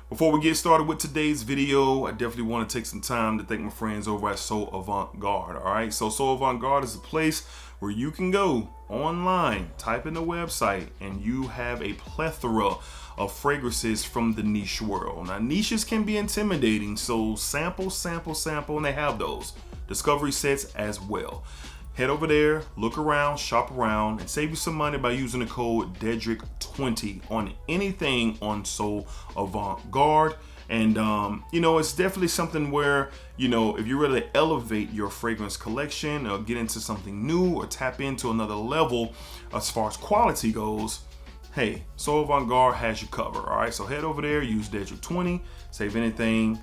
Before we get started with today's video, I definitely want to take some time to thank my friends over at So Avant-Garde. All right, so Avant-Garde is a place where you can go online, type in the website, and you have a plethora of fragrances from the niche world. Now, niches can be intimidating, so sample, and they have those discovery sets as well. Head over there, look around, shop around, and save you some money by using the code DEDRICK20 on anything on So Avant-Garde. And, it's definitely something where, if you really elevate your fragrance collection or get into something new or tap into another level as far as quality goes, hey, So Avant-Garde has you covered. All right, so head over there, use DEDRICK20, save anything,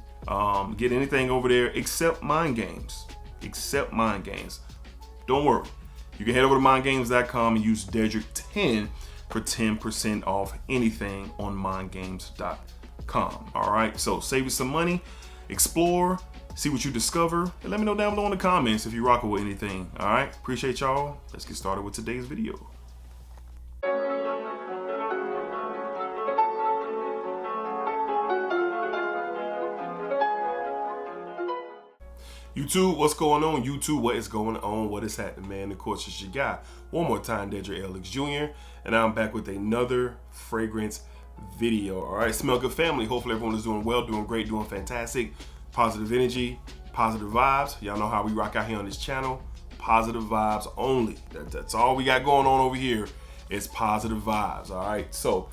get anything over there except mind games. Don't worry. You can head over to mindgames.com and use DEDRICK10 for 10% off anything on mindgames.com. All right, so save you some money, explore, see what you discover, and let me know down below in the comments if you're rocking with anything. All right, appreciate y'all. Let's get started with today's video. YouTube, what's going on? YouTube, what is going on? What is happening, man? Of course, it's your guy. One more time, DEDRICKHJR, and I'm back with another fragrance video. All right, Smell Good family. Hopefully everyone is doing well, doing great, doing fantastic. Positive energy, positive vibes. Y'all know how we rock out here on this channel. Positive vibes only. That's all we got going on over here. It's positive vibes. All right. So,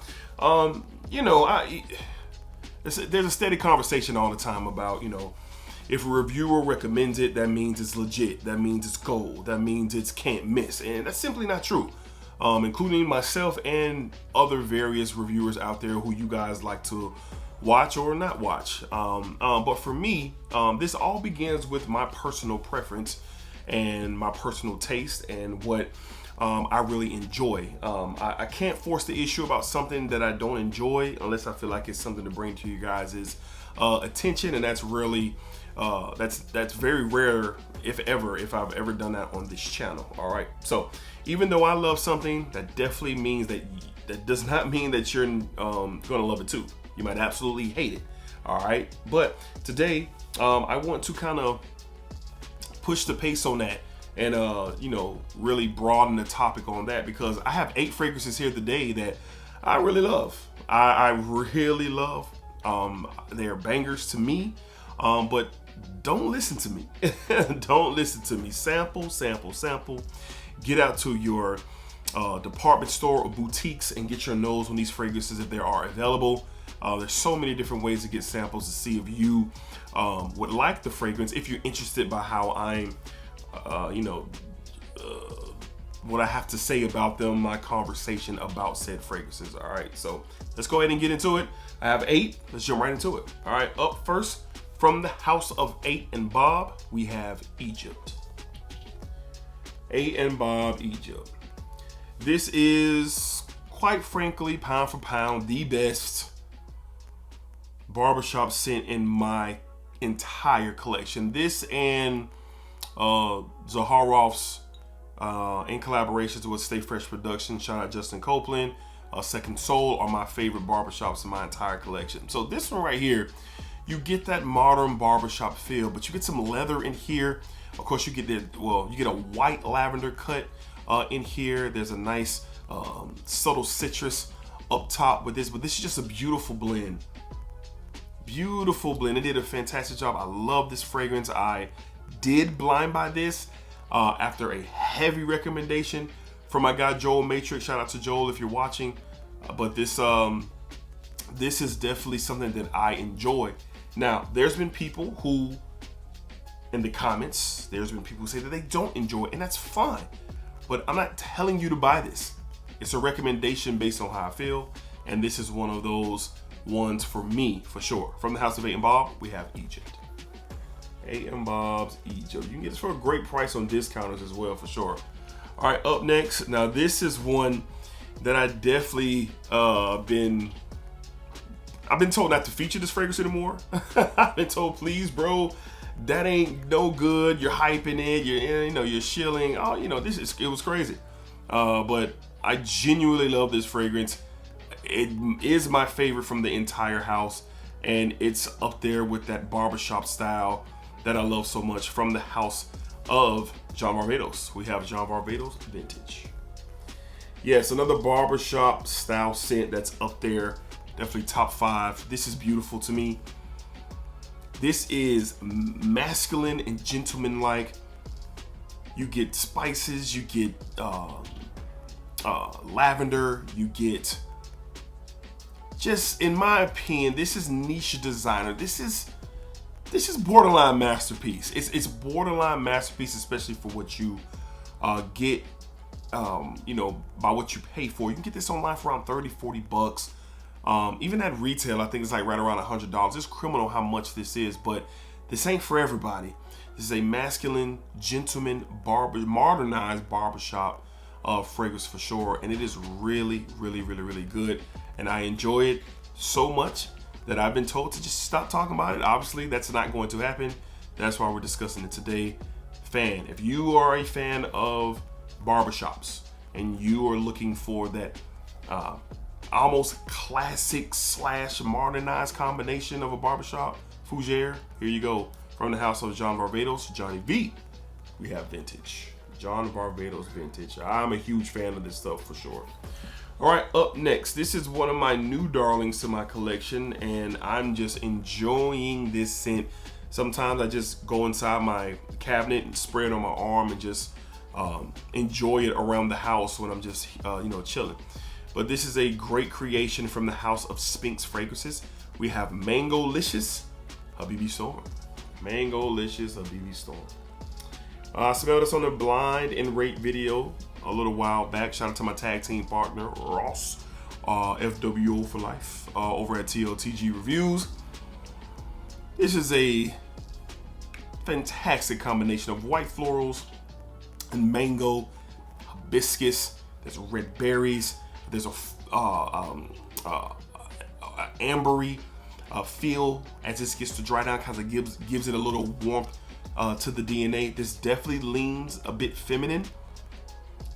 there's a steady conversation all the time about, if a reviewer recommends it, that means it's legit. That means it's gold. That means it's can't miss. And that's simply not true. Including myself and other various reviewers out there who you guys like to watch or not watch. But for me, this all begins with my personal preference and my personal taste and what I really enjoy. I can't force the issue about something that I don't enjoy unless I feel like it's something to bring to you guys' attention, and that's really that's very rare, if I've ever done that on this channel. All right, so even though I love something, that definitely means that does not mean that you're gonna love it too. You might absolutely hate it. All right, but today I want to kind of push the pace on that and really broaden the topic on that, because I have 8 fragrances here today that I really love. I really love. They're bangers to me, but don't listen to me. Don't listen to me. Sample. Get out to your department store or boutiques and get your nose on these fragrances if they are available. There's so many different ways to get samples to see if you would like the fragrance, if you're interested by how I'm, what I have to say about them, my conversation about said fragrances. All right, so let's go ahead and get into it. I have 8. Let's jump right into it. All right, up first, from the house of 8 and Bob, we have Egypt. 8 and Bob, Egypt. This is, quite frankly, pound for pound, the best barbershop scent in my entire collection. This and Zaharoff's in collaborations with Stay Fresh Productions, shout out Justin Copeland, Second Soul are my favorite barbershops in my entire collection. So this one right here, you get that modern barbershop feel, but you get some leather in here. Of course, you get you get a white lavender cut in here. There's a nice subtle citrus up top with this, but this is just a beautiful blend. Beautiful blend. They did a fantastic job. I love this fragrance. I did blind buy this after a heavy recommendation from my guy Joel Matrix. Shout out to Joel if you're watching. But this is definitely something that I enjoy. Now, there's been people who, in the comments, there's been people who say that they don't enjoy it, and that's fine. But I'm not telling you to buy this. It's a recommendation based on how I feel, and this is one of those ones for me, for sure. From the house of 8 and Bob, we have Egypt. 8 and Bob's Egypt. You can get this for a great price on discounters as well, for sure. All right, up next. Now, this is one that I definitely I've been told not to feature this fragrance anymore. I've been told, please, bro, that ain't no good. You're hyping it. You're shilling. Oh, it was crazy. But I genuinely love this fragrance. It is my favorite from the entire house. and it's up there with that barbershop style that I love so much from the house of John Varvados. We have John Varvados Vintage. Yes, another barbershop style scent that's up there, definitely top 5. This is beautiful to me. This is masculine and gentleman-like. You get spices, you get lavender, you get, just in my opinion, this is niche designer. This is borderline masterpiece. It's borderline masterpiece, especially for what you get, you know, by what you pay for. You can get this online for around 30-40 bucks. Even at retail, I think it's like right around $100. It's criminal how much this is, but this ain't for everybody. This is a masculine, gentleman, modernized barbershop fragrance for sure, and it is really, really, really, really good. And I enjoy it so much that I've been told to just stop talking about it. Obviously, that's not going to happen. That's why we're discussing it today. Fan, if you are a fan of barbershops and you are looking for that almost classic / modernized combination of a barbershop fougere, here you go. From the house of John Varvados, Johnny V, we have Vintage. John Varvados Vintage. I'm a huge fan of this stuff for sure. All right, up next, this is one of my new darlings to my collection, and I'm just enjoying this scent. Sometimes I just go inside my cabinet and spray it on my arm and just enjoy it around the house when I'm just, you know, chilling. But this is a great creation from the house of Sphinx fragrances. We have Mangolicious, Habibi Storm. Mangolicious, Habibi Storm. I smelled this on the blind and rate video a little while back. Shout out to my tag team partner, Ross, FWO for life, over at TLTG Reviews. This is a fantastic combination of white florals and mango, hibiscus. There's red berries. There's a ambery feel as this gets to dry down, kind of gives it a little warmth to the DNA. This definitely leans a bit feminine,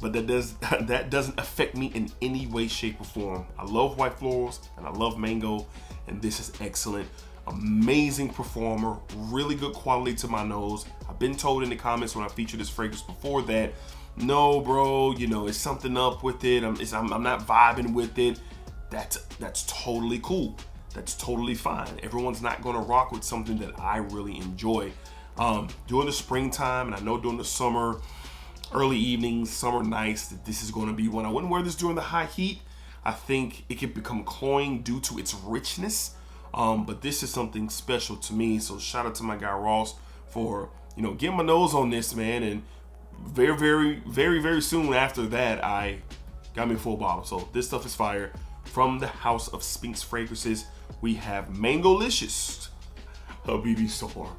but that doesn't affect me in any way, shape, or form. I love white florals and I love mango, and this is excellent. Amazing performer, really good quality to my nose. I've been told in the comments when I featured this fragrance before that, no, bro, you know, it's something up with it. I'm not vibing with it. That's totally cool. That's totally fine. Everyone's not gonna rock with something that I really enjoy. During the springtime, and I know during the summer, early evenings, summer nights, that this is gonna be one. I wouldn't wear this during the high heat. I think it could become cloying due to its richness. But this is something special to me. So shout out to my guy Ross for, you know, getting my nose on this, man. And very, very, very, very soon after that, I got me a full bottle. So this stuff is fire. From the house of Sphinx fragrances, we have Mangolicious, Habibi Storm.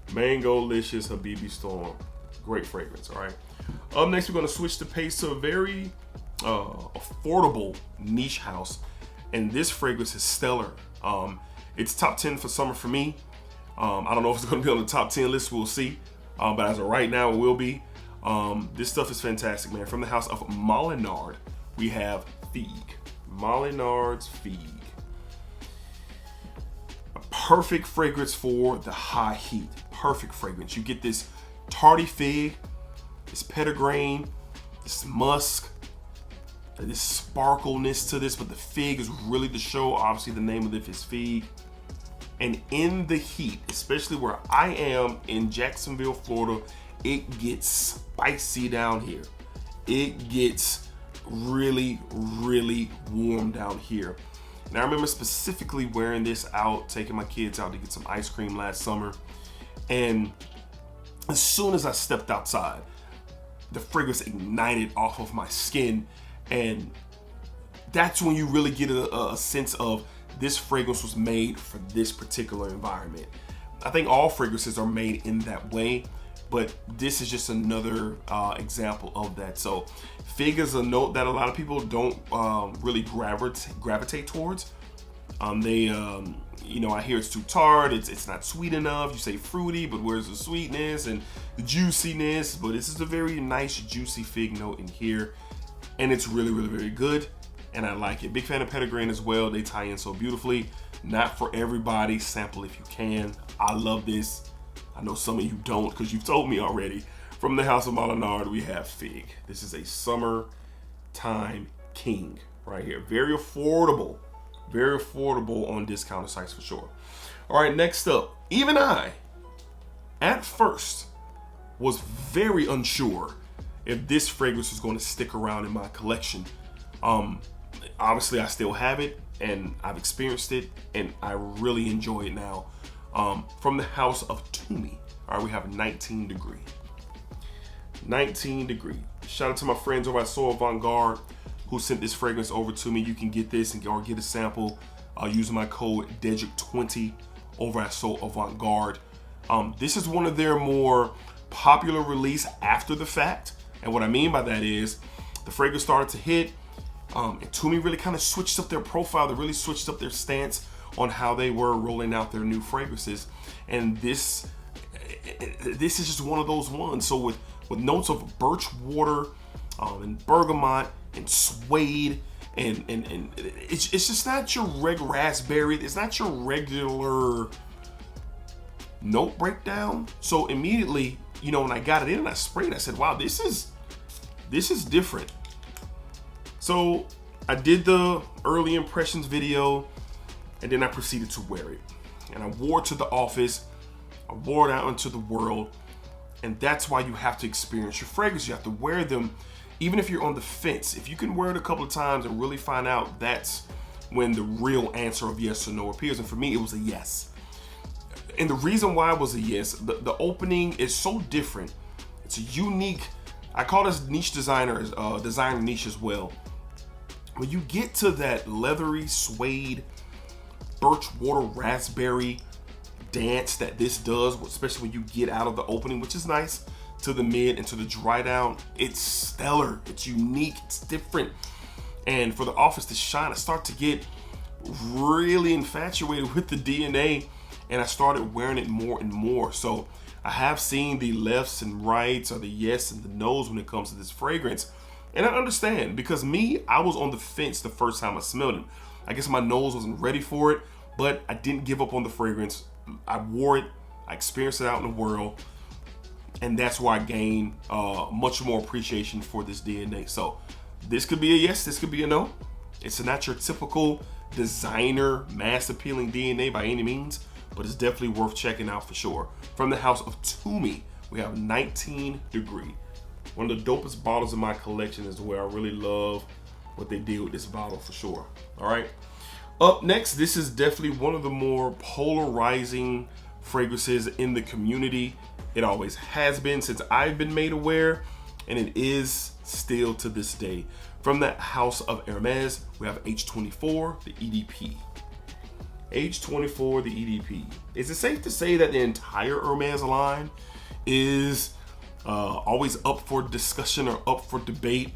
Mangolicious, Habibi Storm. Great fragrance, all right? Up next, we're gonna switch the pace to a very affordable niche house. And this fragrance is stellar. It's top 10 for summer for me. I don't know if it's gonna be on the top 10 list, we'll see. But as of right now, it will be. This stuff is fantastic, man. From the house of Molinard, we have Feig. Molinard's Feig. A perfect fragrance for the high heat. Perfect fragrance. You get this tardy fig, this petitgrain, this musk, this sparkleness to this, but the fig is really the show. Obviously, the name of it is Feig. And in the heat, especially where I am in Jacksonville, Florida, it gets spicy down here. It gets really, really warm down here. And I remember specifically wearing this out, taking my kids out to get some ice cream last summer. And as soon as I stepped outside, the fragrance ignited off of my skin. And that's when you really get a sense of this fragrance was made for this particular environment. I think all fragrances are made in that way, but this is just another example of that. So fig is a note that a lot of people don't really gravitate towards. You know, I hear it's too tart, it's not sweet enough. You say fruity, but where's the sweetness and the juiciness? But this is a very nice, juicy fig note in here. And it's really, really, very good. And I like it. Big fan of petitgrain as well. They tie in so beautifully. Not for everybody. Sample if you can. I love this. I know some of you don't because you've told me already. From the house of Molinard, we have Feig. This is a summertime king right here. Very affordable on discounted sites for sure. All right, next up, even I, at first, was very unsure if this fragrance was going to stick around in my collection. Obviously, I still have it, and I've experienced it, and I really enjoy it now. From the house of Tumi, all right, we have 19 Degree. 19 Degree. Shout out to my friends over at Soul Avant-Garde who sent this fragrance over to me. You can get this or get a sample using my code DEDRICK20 over at Soul Avant-Garde. This is one of their more popular release after the fact. And what I mean by that is the fragrance started to hit, and Tumi really kind of switched up their profile. They really switched up their stance on how they were rolling out their new fragrances. And this is just one of those ones. So with notes of birch water and bergamot and suede, and it's just not your regular raspberry. It's not your regular note breakdown. So immediately, you know, when I got it in and I sprayed, I said, wow, this is different. So I did the early impressions video, and then I proceeded to wear it. And I wore it to the office, I wore it out into the world. And that's why you have to experience your fragrance. You have to wear them, even if you're on the fence. If you can wear it a couple of times and really find out, that's when the real answer of yes or no appears. And for me, it was a yes. And the reason why it was a yes, the opening is so different. It's a unique, I call this niche designer niche as well. When you get to that leathery suede, birch water, raspberry dance that this does, especially when you get out of the opening, which is nice, to the mid and to the dry down, it's stellar, it's unique, it's different. And for the office to shine, I start to get really infatuated with the DNA, and I started wearing it more and more. So I have seen the lefts and rights, or the yes and the no's when it comes to this fragrance. And I understand, because me, I was on the fence the first time I smelled it. I guess my nose wasn't ready for it, but I didn't give up on the fragrance. I wore it, I experienced it out in the world, and that's why I gained much more appreciation for this DNA. So this could be a yes, this could be a no. It's not your typical designer, mass appealing DNA by any means, but it's definitely worth checking out for sure. From the house of Tumi, we have 19 Degree. One of the dopest bottles in my collection is where I really love what they did with this bottle for sure. All right. Up next, this is definitely one of the more polarizing fragrances in the community. It always has been since I've been made aware, and it is still to this day. From the house of Hermes, we have H24, the EDP. H24, the EDP. Is it safe to say that the entire Hermes line is always up for discussion or up for debate?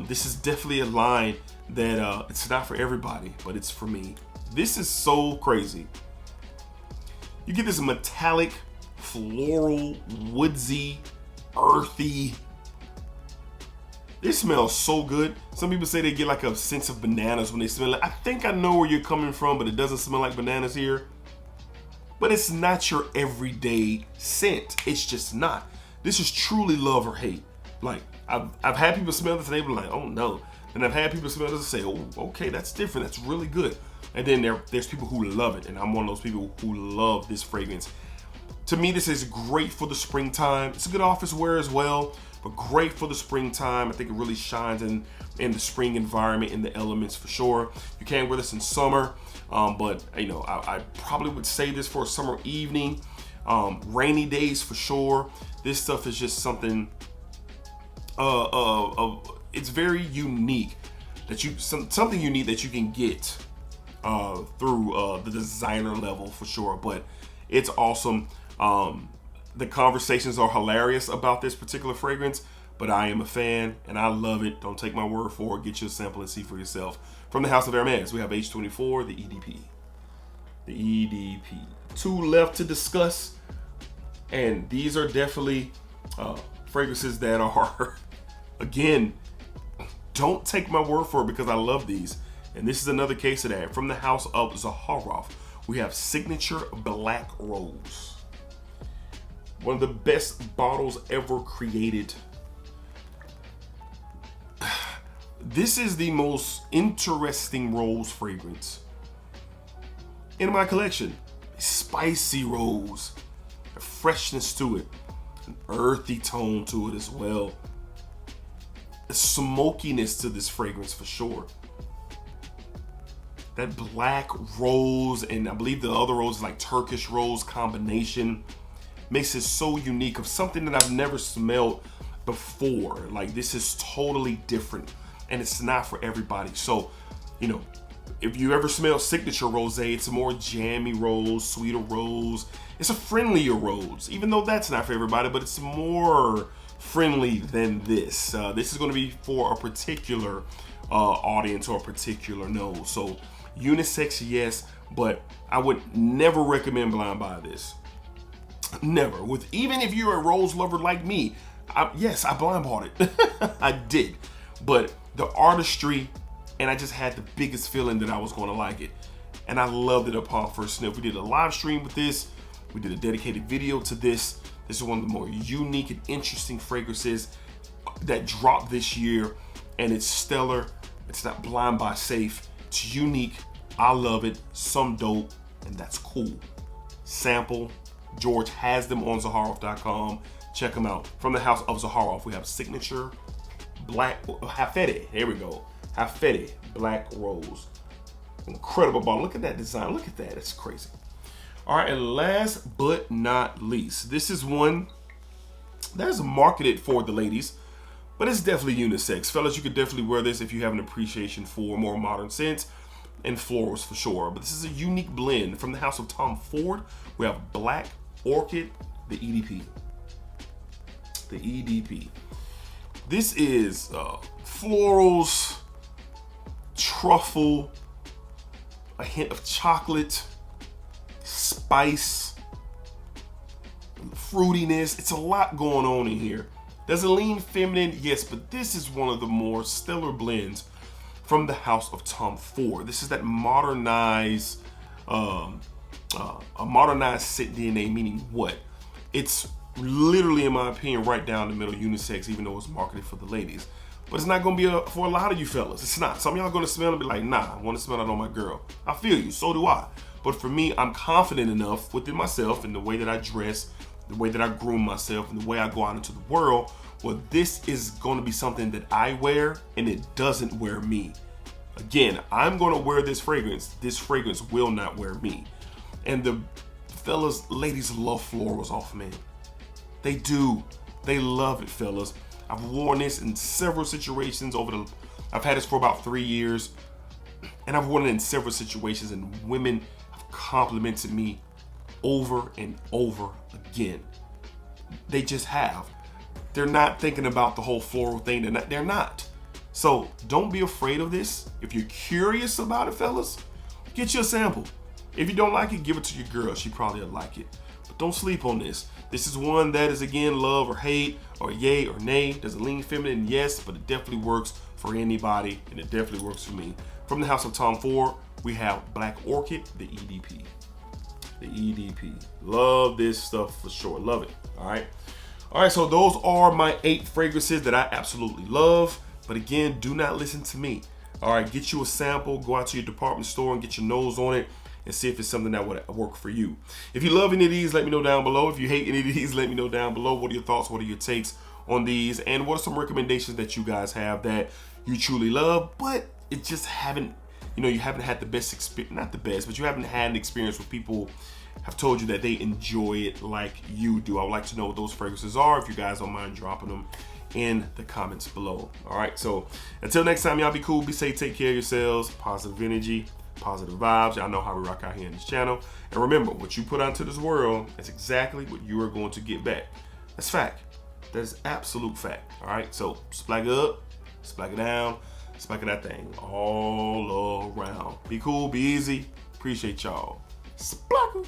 This is definitely a line that it's not for everybody, but it's for me. This is so crazy. You get this metallic, floral, woodsy, earthy. This smells so good. Some people say they get like a sense of bananas when they smell it. I think I know where you're coming from, but it doesn't smell like bananas here. But it's not your everyday scent. It's just not. This is truly love or hate. Like, I've had people smell this and they were like, oh no. And I've had people smell this and say, oh, okay, that's different. That's really good. And then there's people who love it. And I'm one of those people who love this fragrance. To me, this is great for the springtime. It's a good office wear as well, but great for the springtime. I think it really shines in the spring environment, in the elements for sure. You can wear this in summer, but you know, I probably would say this for a summer evening, rainy days for sure. This stuff is just something, it's very unique, that something unique that you can get through the designer level for sure. But it's awesome. The conversations are hilarious about this particular fragrance, but I am a fan and I love it. Don't take my word for it. Get you a sample and see for yourself. From the house of Hermes, we have H24, the EDP. The EDP. Two left to discuss, and these are definitely fragrances that are, again, don't take my word for it because I love these. And this is another case of that. From the house of Zaharoff, we have Signature Black Rose. One of the best bottles ever created. This is the most interesting rose fragrance in my collection. Spicy rose, a freshness to it, an earthy tone to it as well. A smokiness to this fragrance for sure. That black rose, and I believe the other rose is like Turkish rose combination, makes it so unique, of something that I've never smelled before. Like, this is totally different, and it's not for everybody. So, you know, if you ever smell Signature Rose, it's a more jammy rose, sweeter rose. It's a friendlier rose, even though that's not for everybody, but it's more friendly than this. This is going to be for a particular audience or a particular nose. So unisex, yes, but I would never recommend blind buy this. Never. Even if you're a rose lover like me, yes, I blind bought it. I did. But the artistry, and I just had the biggest feeling that I was going to like it. And I loved it upon first sniff. We did a live stream with this. We did a dedicated video to this. This is one of the more unique and interesting fragrances that dropped this year. And it's stellar. It's not blind buy safe. It's unique. I love it. Some dope. And that's cool. Sample. George has them on Zaharoff.com. Check them out. From the house of Zaharoff, we have Signature Black Hafete. Here we go. Hafete Black Rose. Incredible bottle. Look at that design. Look at that. It's crazy. All right, and last but not least, this is one that is marketed for the ladies, but it's definitely unisex. Fellas, you could definitely wear this if you have an appreciation for more modern scents and florals for sure. But this is a unique blend. From the house of Tom Ford, we have Black Orchid, the EDP. The EDP. This is florals, truffle, a hint of chocolate, spice, fruitiness. It's a lot going on in here. There's a lean feminine, yes, but this is one of the more stellar blends from the house of Tom Ford. This is that modernized, a modernized scent DNA, meaning what? It's literally, in my opinion, right down the middle unisex, even though it's marketed for the ladies. But it's not gonna be for a lot of you fellas. It's not. Some of y'all gonna smell and be like, nah, I wanna smell that on my girl. I feel you, so do I. But for me, I'm confident enough within myself and the way that I dress, the way that I groom myself, and the way I go out into the world. Well, this is gonna be something that I wear and it doesn't wear me. Again, I'm gonna wear this fragrance. This fragrance will not wear me. And the fellas, ladies love florals off men. They do. They love it, fellas. I've worn this in several situations I've had this for about 3 years, and I've worn it in several situations, and women have complimented me over and over again. They just have. They're not thinking about the whole floral thing. They're not. So don't be afraid of this. If you're curious about it, fellas, get you a sample. If you don't like it, give it to your girl. She probably will like it. But don't sleep on this. This is one that is, again, love or hate, or yay or nay. There's a lean feminine, yes, but it definitely works for anybody, and it definitely works for me. From the house of Tom Ford, we have Black Orchid, the EDP. The EDP. Love this stuff for sure. Love it. All right. All right, so those are my 8 fragrances that I absolutely love. But again, do not listen to me. All right, get you a sample, go out to your department store and get your nose on it and see if it's something that would work for you. If you love any of these, let me know down below. If you hate any of these, let me know down below. What are your thoughts? What are your takes on these? And what are some recommendations that you guys have that you truly love, but it just haven't, you haven't had the best experience, not the best, but you haven't had an experience where people have told you that they enjoy it like you do. I would like to know what those fragrances are. If you guys don't mind dropping them in the comments below. All right, so until next time, y'all be cool, be safe, take care of yourselves, positive energy, positive vibes. Y'all know how we rock out here in this channel. And remember, what you put out into this world is exactly what you are going to get back. That's fact. That is absolute fact. All right, so splack it up, splack it down, splack that thing all around. Be cool, be easy. Appreciate y'all. Splack 'em.